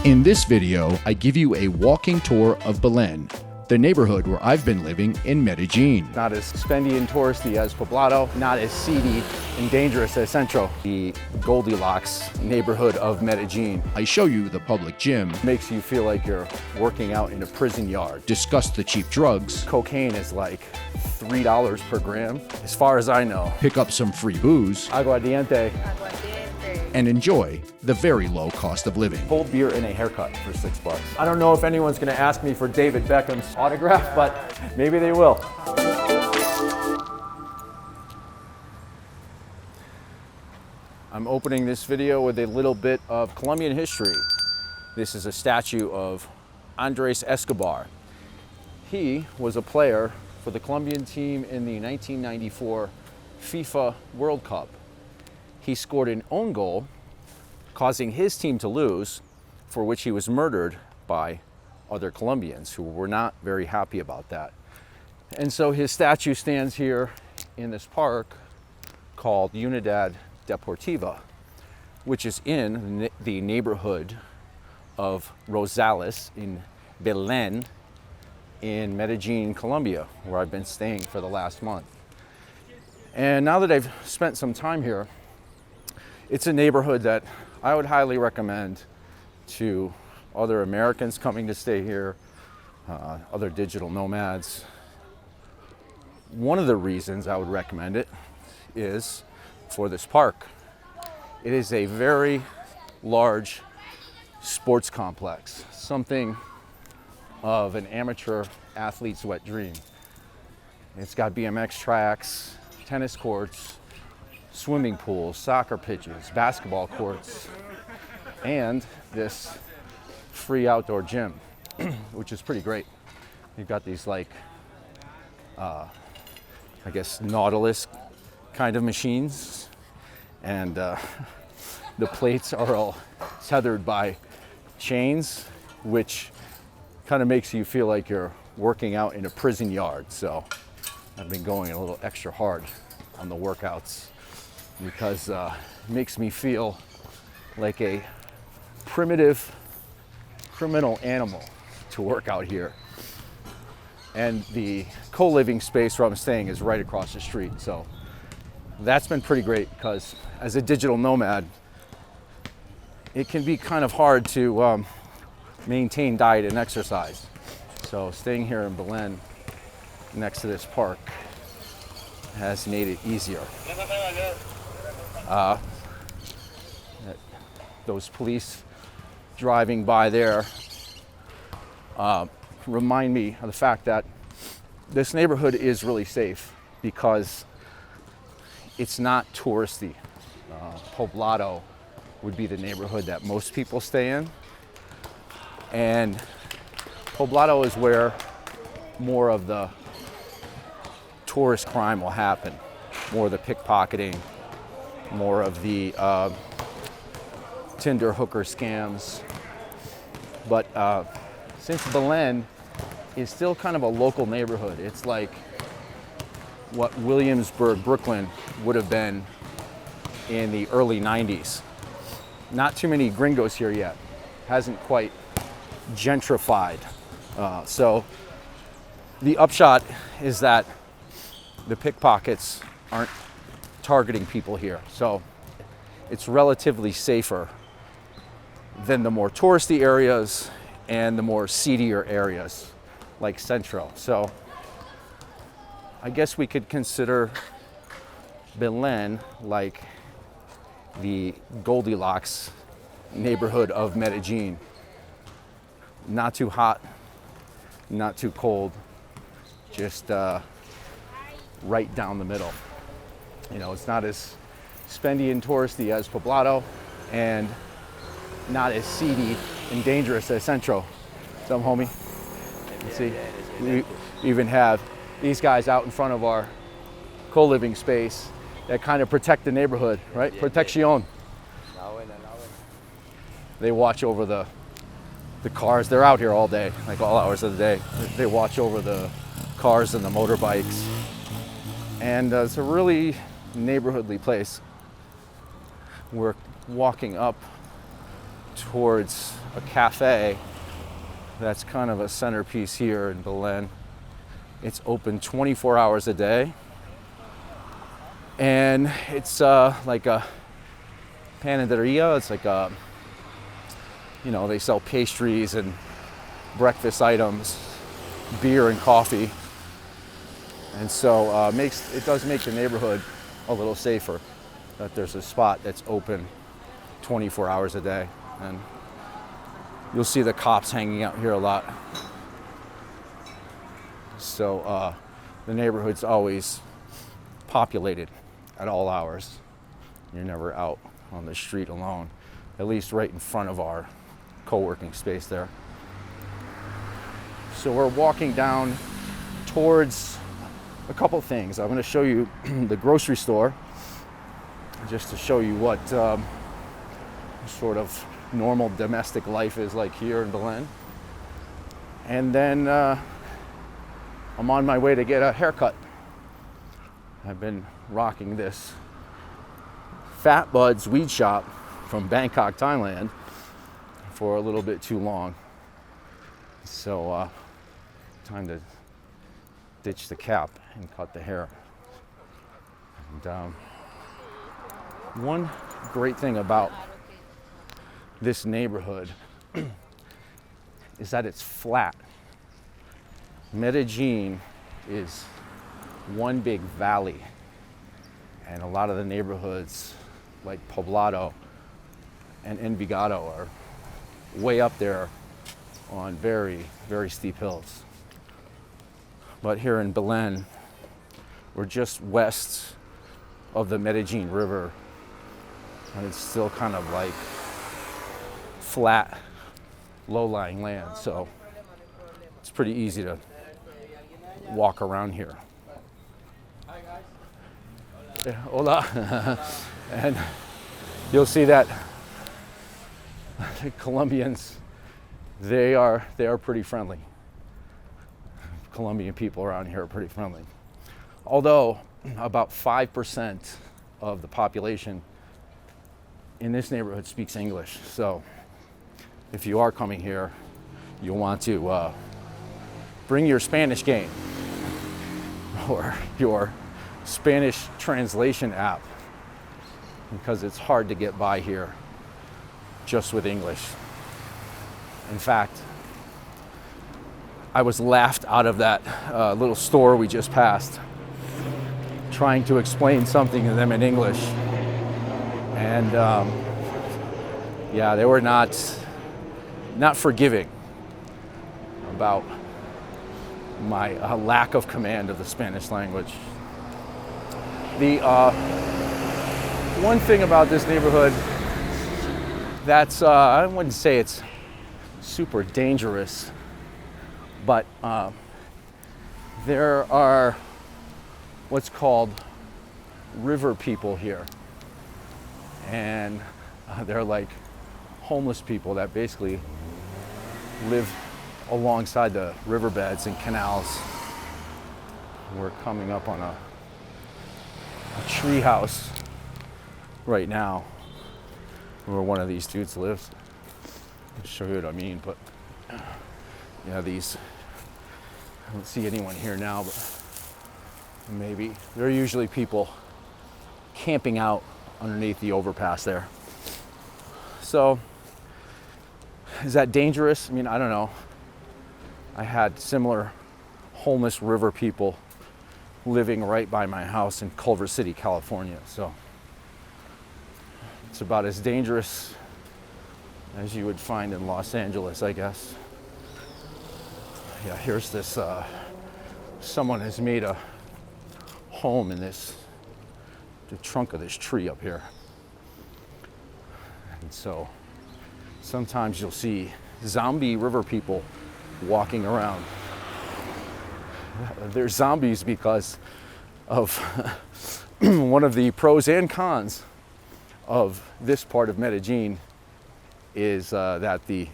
In this video, I give you a walking tour of Belén, the neighborhood where I've been living in Medellín. Not as spendy and touristy as Poblado, not as seedy and dangerous as Centro. The Goldilocks neighborhood of Medellín. I show you the public gym, Makes you feel like you're working out in a prison yard. discuss the cheap drugs, Cocaine is like $3 per gram, as far as I know. pick up some free booze, Aguardiente, and enjoy the very low cost of living. cold beer and a haircut for $6. I don't know if anyone's gonna ask me for David Beckham's autograph, but maybe they will. I'm opening this video with a little bit of Colombian history. This is a statue of Andres Escobar. He was a player for the Colombian team in the 1994 FIFA World Cup. He scored an own goal, causing his team to lose, for which he was murdered by other Colombians who were not very happy about that. And so his statue stands here in this park called Unidad Deportiva, which is in the neighborhood of Rosales in Belén in Medellín, Colombia, where I've been staying for the last month. And now that I've spent some time here, it's a neighborhood that I would highly recommend to other Americans coming to stay here, other digital nomads. One of the reasons I would recommend it is for this park. It is a very large sports complex, something of an amateur athlete's wet dream. It's got BMX tracks, tennis courts, swimming pools, soccer pitches, basketball courts, and this free outdoor gym, which is pretty great. You've got these like, I guess, Nautilus kind of machines, and the plates are all tethered by chains, which kind of makes you feel like you're working out in a prison yard. So I've been going a little extra hard on the workouts because it makes me feel like a primitive criminal animal to work out here. And the co-living space where I'm staying is right across the street. So that's been pretty great because as a digital nomad, it can be kind of hard to maintain diet and exercise. So staying here in Belén next to this park has made it easier. Those police driving by there remind me of the fact that this neighborhood is really safe because it's not touristy. Poblado would be the neighborhood that most people stay in, and Poblado is where more of the tourist crime will happen, more of the pickpocketing, more of the Tinder hooker scams. But since Belén is still kind of a local neighborhood, it's like what Williamsburg, Brooklyn would have been in the early 90s. Not too many gringos here yet. Hasn't quite gentrified. So the upshot is that the pickpockets aren't targeting people here. So it's relatively safer than the more touristy areas and the more seedier areas like Centro. So I guess we could consider Belén like the Goldilocks neighborhood of Medellín. Not too hot, not too cold, just right down the middle. You know, it's not as spendy and touristy as Poblado, and not as seedy and dangerous as Centro. Some homie. You see, we even have these guys out in front of our co-living space that kind of protect the neighborhood, right? Protección. They watch over the cars. They're out here all day, like all hours of the day. They watch over the cars and the motorbikes. And it's a really neighborhoodly place. We're walking up towards a cafe that's kind of a centerpiece here in Belén. It's open 24 hours a day. And it's like a panaderia. It's like a, you know, they sell pastries and breakfast items, beer and coffee. And so it does make the neighborhood a little safer that there's a spot that's open 24 hours a day. And you'll see the cops hanging out here a lot. So the neighborhood's always populated at all hours. You're never out on the street alone, at least right in front of our co-working space there. So we're walking down towards a couple things. I'm going to show you the grocery store, just to show you what sort of normal domestic life is like here in Belén. And then I'm on my way to get a haircut. I've been rocking this Fat Bud's weed shop from Bangkok, Thailand for a little bit too long. So time to ditch the cap and cut the hair. And one great thing about this neighborhood is that it's flat. Medellín is one big valley, and a lot of the neighborhoods like Poblado and Envigado are way up there on very, very steep hills. But here in Belén, we're just west of the Medellín River, and it's still kind of like flat, low-lying land, so it's pretty easy to walk around here. Yeah, hola. And you'll see that the Colombians, they are pretty friendly. Colombian people around here are pretty friendly. Although about 5% of the population in this neighborhood speaks English. So if you are coming here, you'll want to bring your Spanish game or your Spanish translation app, because it's hard to get by here just with English. In fact, I was laughed out of that little store we just passed, trying to explain something to them in English. And yeah, they were not forgiving about my lack of command of the Spanish language. The one thing about this neighborhood that's, I wouldn't say it's super dangerous, but there are what's called river people here. And they're like homeless people that basically live alongside the riverbeds and canals. We're coming up on a tree house right now where one of these dudes lives. I'll show you what I mean, but yeah, these, I don't see anyone here now, but maybe. There are usually people camping out underneath the overpass there. So, is that dangerous? I mean, I don't know. I had similar homeless river people living right by my house in Culver City, California. So, it's about as dangerous as you would find in Los Angeles, I guess. Yeah, here's this, someone has made a home in the trunk of this tree up here. And so sometimes you'll see zombie river people walking around. They're zombies because of one of the pros and cons of this part of Medellín is that the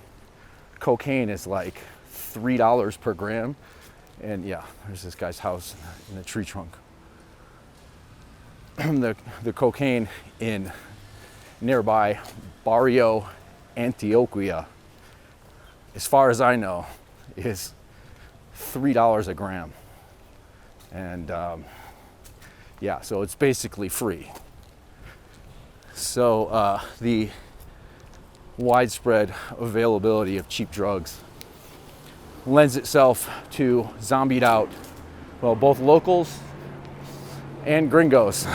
cocaine is like $3 per gram. And yeah, there's this guy's house in the tree trunk. The cocaine in nearby Barrio Antioquia as far as I know, is $3 a gram. And yeah, so it's basically free. So the widespread availability of cheap drugs lends itself to zombied out, well, both locals and gringos.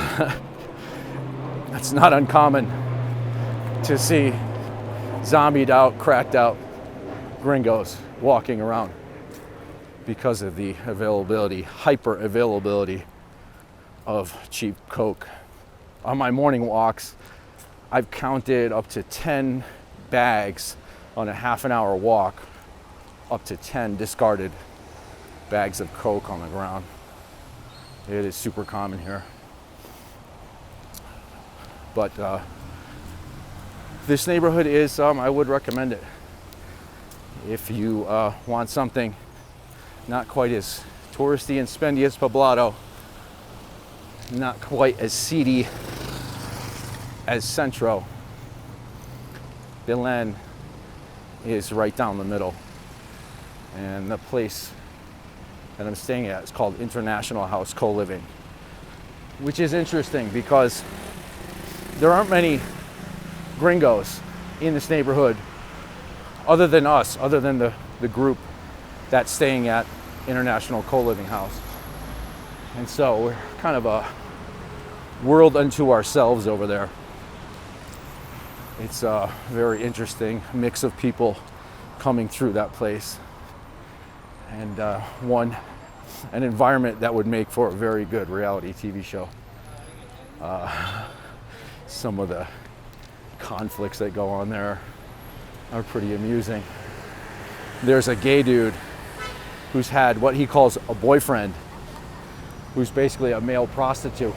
It's not uncommon to see zombied out, cracked out gringos walking around because of the availability, hyper availability of cheap coke. On my morning walks, I've counted up to 10 bags on a half an hour walk, up to 10 discarded bags of coke on the ground. It is super common here. But this neighborhood is, I would recommend it. If you want something not quite as touristy and spendy as Poblado, not quite as seedy as Centro, Belén is right down the middle. And the place that I'm staying at is called International House Co-Living, which is interesting because there aren't many gringos in this neighborhood other than us, other than the group that's staying at International Co-Living House. And so we're kind of a world unto ourselves over there. It's a very interesting mix of people coming through that place, and an environment that would make for a very good reality TV show. Some of the conflicts that go on there are pretty amusing. There's a gay dude who's had what he calls a boyfriend, who's basically a male prostitute.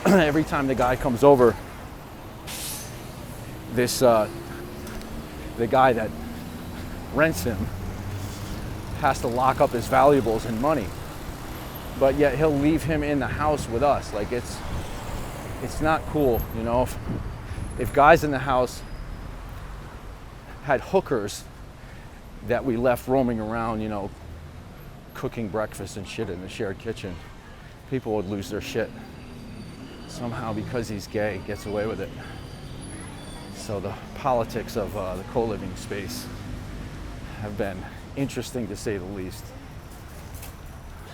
Every time the guy comes over, the guy that rents him has to lock up his valuables and money, but yet he'll leave him in the house with us. Like, it's not cool, you know. If guys in the house had hookers that we left roaming around, you know, cooking breakfast and shit in the shared kitchen, people would lose their shit. Somehow, because he's gay, gets away with it. So the politics of the co-living space have been interesting, to say the least.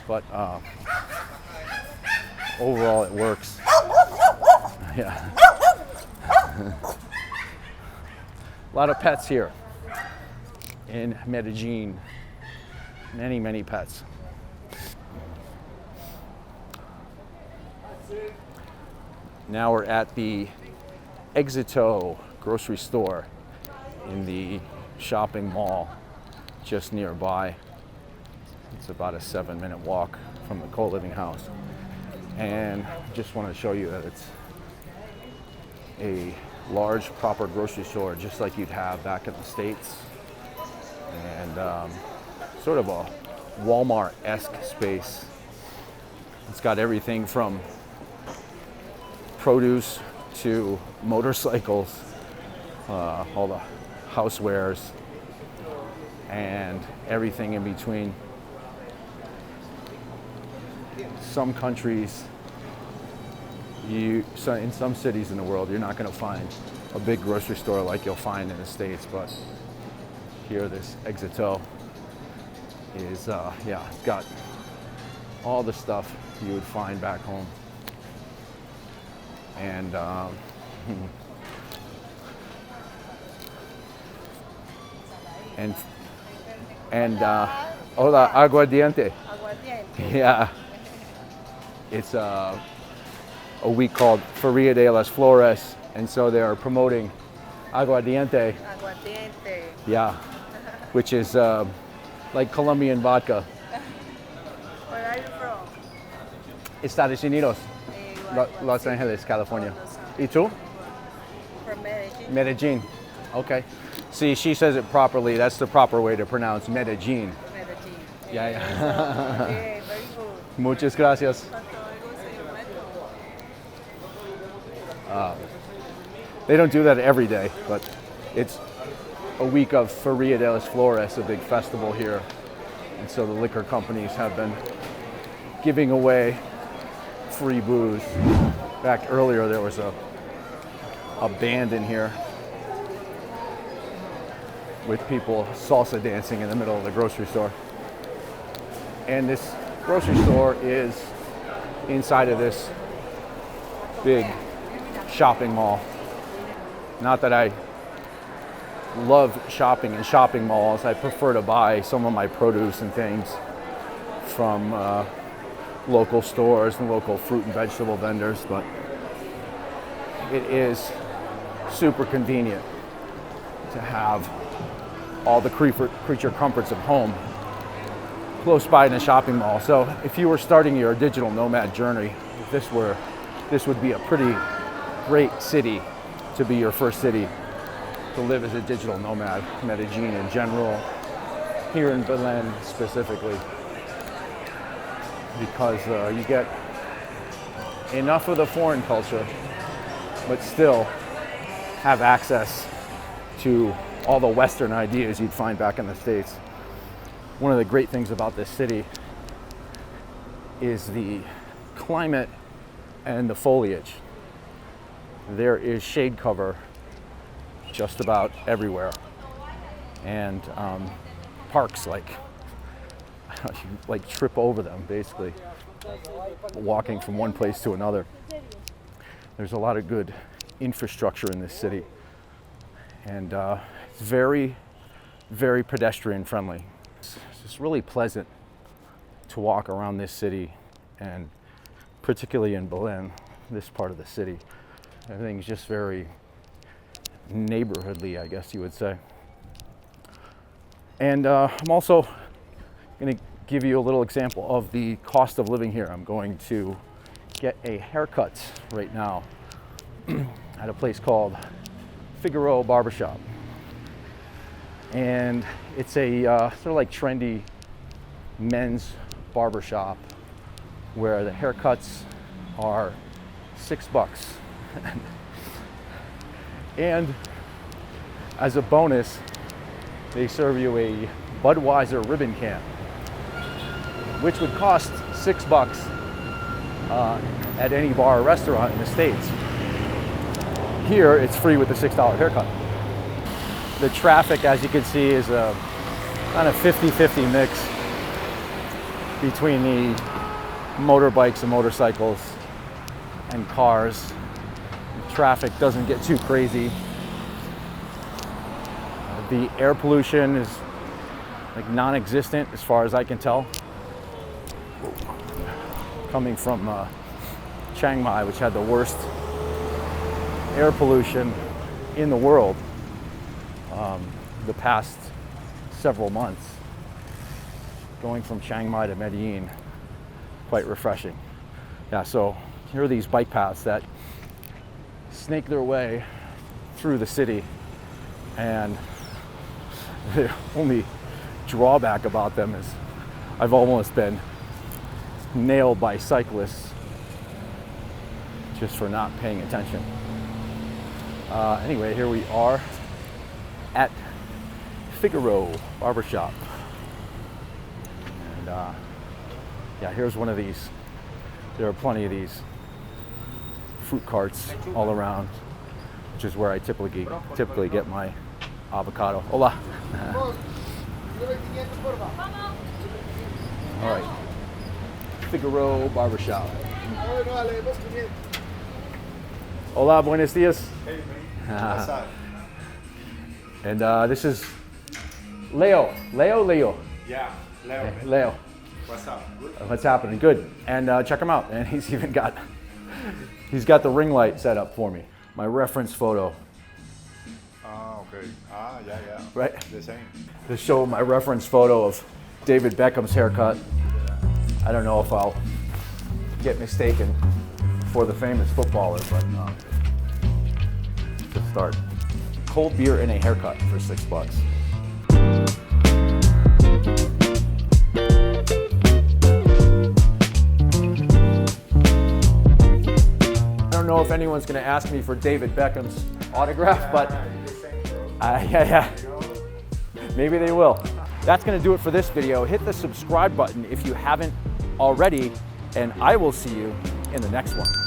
But overall, it works. Yeah. A lot of pets here in Medellín. Many, many pets. Now we're at the Éxito grocery store in the shopping mall just nearby. It's about a 7-minute walk from the co-living house. And just want to show you that it's a large, proper grocery store, just like you'd have back in the States. And sort of a Walmart-esque space. It's got everything from produce to motorcycles, all the housewares, and everything in between. Some countries, in some cities in the world, you're not going to find a big grocery store like you'll find in the States, but here this Éxito is, it's got all the stuff you would find back home. And hola, aguardiente. Yeah, it's a week called Feria de las Flores, and so they are promoting aguardiente. Aguardiente. Yeah, which is like Colombian vodka. Where are you from? Estados Unidos. Los Angeles, California. ¿Y tú? From Medellín. Medellín. Okay. See, she says it properly. That's the proper way to pronounce Medellín. Medellín. Yeah. Yeah, very good. Muchas gracias. They don't do that every day, but it's a week of Feria de las Flores, a big festival here. And so the liquor companies have been giving away free booze. In fact, earlier there was a band in here with people salsa dancing in the middle of the grocery store. And this grocery store is inside of this big shopping mall. Not that I love shopping in shopping malls. I prefer to buy some of my produce and things from local stores and local fruit and vegetable vendors, but it is super convenient to have all the creature comforts of home close by in a shopping mall. So if you were starting your digital nomad journey, this would be a pretty great city to be your first city to live as a digital nomad. Medellín in general, here in Belén specifically, because you get enough of the foreign culture, but still have access to all the Western ideas you'd find back in the States. One of the great things about this city is the climate and the foliage. There is shade cover just about everywhere, and parks like trip over them basically, walking from one place to another. There's a lot of good infrastructure in this city, and it's very, very pedestrian friendly. It's just really pleasant to walk around this city, and particularly in Belén, this part of the city. Everything's just very neighborhoodly, I guess you would say. And I'm also going to give you a little example of the cost of living here. I'm going to get a haircut right now at a place called Figaro Barbershop. And it's a sort of like trendy men's barbershop where the haircuts are $6. And as a bonus, they serve you a Budweiser ribbon can, which would cost $6 at any bar or restaurant in the States. Here, it's free with the $6 haircut. The traffic, as you can see, is a kind of 50-50 mix between the motorbikes and motorcycles and cars. The traffic doesn't get too crazy. The air pollution is like non-existent as far as I can tell. Coming from Chiang Mai, which had the worst air pollution in the world the past several months. Going from Chiang Mai to Medellín, quite refreshing. Yeah, so here are these bike paths that snake their way through the city, and the only drawback about them is I've almost been nailed by cyclists just for not paying attention. Anyway, here we are at Figaro Barbershop. And yeah, here's one of these. There are plenty of these fruit carts all around, which is where I typically get my avocado. Hola. All right, Figaro Barbershop. Hola, buenos dias. And this is Leo. Leo. Yeah, Leo. Leo. What's up? Good? What's happening? Good. And check him out. And he's even got the ring light set up for me. My reference photo. Ah, okay. Ah, yeah. Right. The same. To show my reference photo of David Beckham's haircut. I don't know if I'll get mistaken for the famous footballer, but to start. Cold beer and a haircut for $6. I don't know if anyone's going to ask me for David Beckham's autograph, but yeah. Maybe they will. That's gonna do it for this video. Hit the subscribe button if you haven't already, and I will see you in the next one.